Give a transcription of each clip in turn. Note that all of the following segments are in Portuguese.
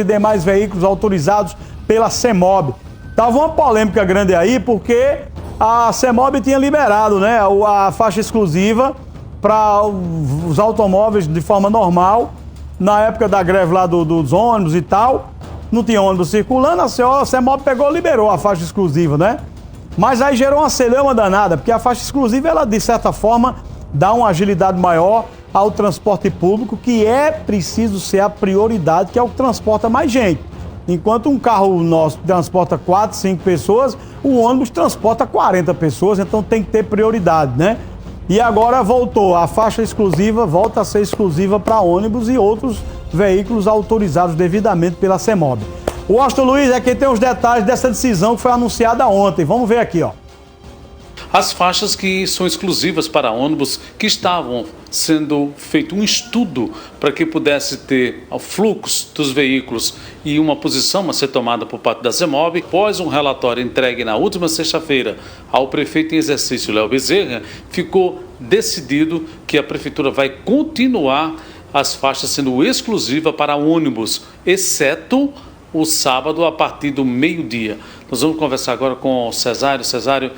e demais veículos autorizados pela CEMOB. Tava uma polêmica grande aí porque a CEMOB tinha liberado, né, a faixa exclusiva para os automóveis de forma normal. Na época da greve lá dos ônibus e tal, não tinha ônibus circulando, a CEMOB pegou e liberou a faixa exclusiva, né? Mas aí gerou uma celeuma danada, porque a faixa exclusiva, ela de certa forma dá uma agilidade maior ao transporte público, que é preciso ser a prioridade, que é o que transporta mais gente. Enquanto um carro nosso transporta 4, 5 pessoas, o ônibus transporta 40 pessoas, então tem que ter prioridade, né? E agora voltou, a faixa exclusiva volta a ser exclusiva para ônibus e outros veículos autorizados devidamente pela CEMOB. O Washington Luiz é quem tem os detalhes dessa decisão que foi anunciada ontem. Vamos ver aqui, ó. As faixas que são exclusivas para ônibus, que estavam sendo feito um estudo para que pudesse ter o fluxo dos veículos e uma posição a ser tomada por parte da CEMOB, após um relatório entregue na última sexta-feira ao prefeito em exercício, Léo Bezerra, ficou decidido que a prefeitura vai continuar as faixas sendo exclusivas para ônibus, exceto o sábado a partir do meio-dia. Nós vamos conversar agora com o Cesário. Cesário,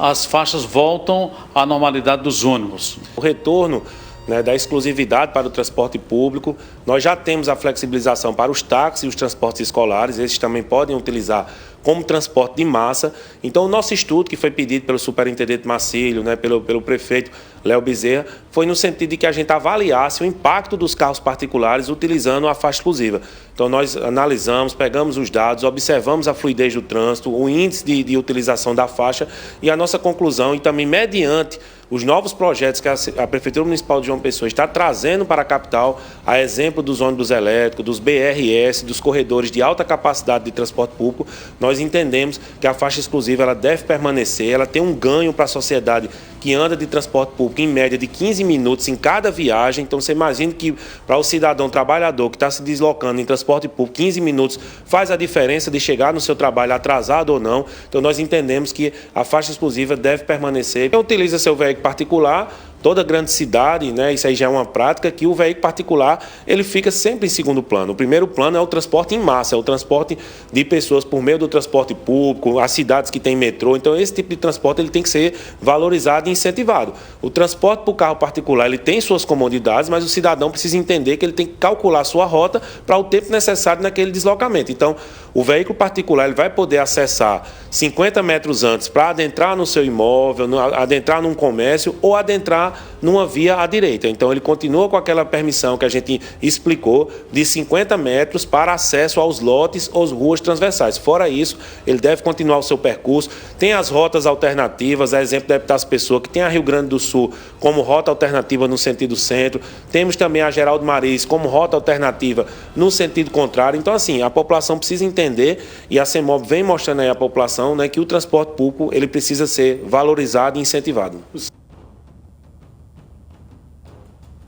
as faixas voltam à normalidade dos ônibus. O retorno, né, da exclusividade para o transporte público, nós já temos a flexibilização para os táxis e os transportes escolares, esses também podem utilizar como transporte de massa. Então, o nosso estudo, que foi pedido pelo superintendente Marcílio, né, pelo prefeito Léo Bezerra, foi no sentido de que a gente avaliasse o impacto dos carros particulares utilizando a faixa exclusiva. Então, nós analisamos, pegamos os dados, observamos a fluidez do trânsito, o índice de utilização da faixa e a nossa conclusão, e também mediante os novos projetos que a Prefeitura Municipal de João Pessoa está trazendo para a capital, a exemplo dos ônibus elétricos, dos BRS, dos corredores de alta capacidade de transporte público, nós entendemos que a faixa exclusiva ela deve permanecer, ela tem um ganho para a sociedade que anda de transporte público em média de 15 minutos em cada viagem. Então você imagina que para o cidadão trabalhador que está se deslocando em transporte público, 15 minutos faz a diferença de chegar no seu trabalho atrasado ou não. Então nós entendemos que a faixa exclusiva deve permanecer. Quem utiliza seu veículo particular, toda grande cidade, né, isso aí já é uma prática, que o veículo particular ele fica sempre em segundo plano. O primeiro plano é o transporte em massa, é o transporte de pessoas por meio do transporte público, as cidades que têm metrô. Então esse tipo de transporte ele tem que ser valorizado e incentivado. O transporte por carro particular ele tem suas comodidades, mas o cidadão precisa entender que ele tem que calcular a sua rota para o tempo necessário naquele deslocamento. Então o veículo particular ele vai poder acessar 50 metros antes para adentrar no seu imóvel, adentrar num comércio ou adentrar numa via à direita. Então ele continua com aquela permissão que a gente explicou de 50 metros para acesso aos lotes ou ruas transversais. Fora isso, ele deve continuar o seu percurso. Tem as rotas alternativas, a exemplo da Epitácio Pessoa, que tem a Rio Grande do Sul como rota alternativa no sentido centro. Temos também a Geraldo Maris como rota alternativa no sentido contrário. Então assim, a população precisa entender, e a CEMOB vem mostrando aí à população, né, que o transporte público ele precisa ser valorizado e incentivado.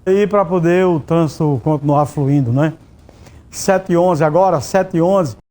E para poder o trânsito continuar fluindo, né? 7h11 agora, 7h11.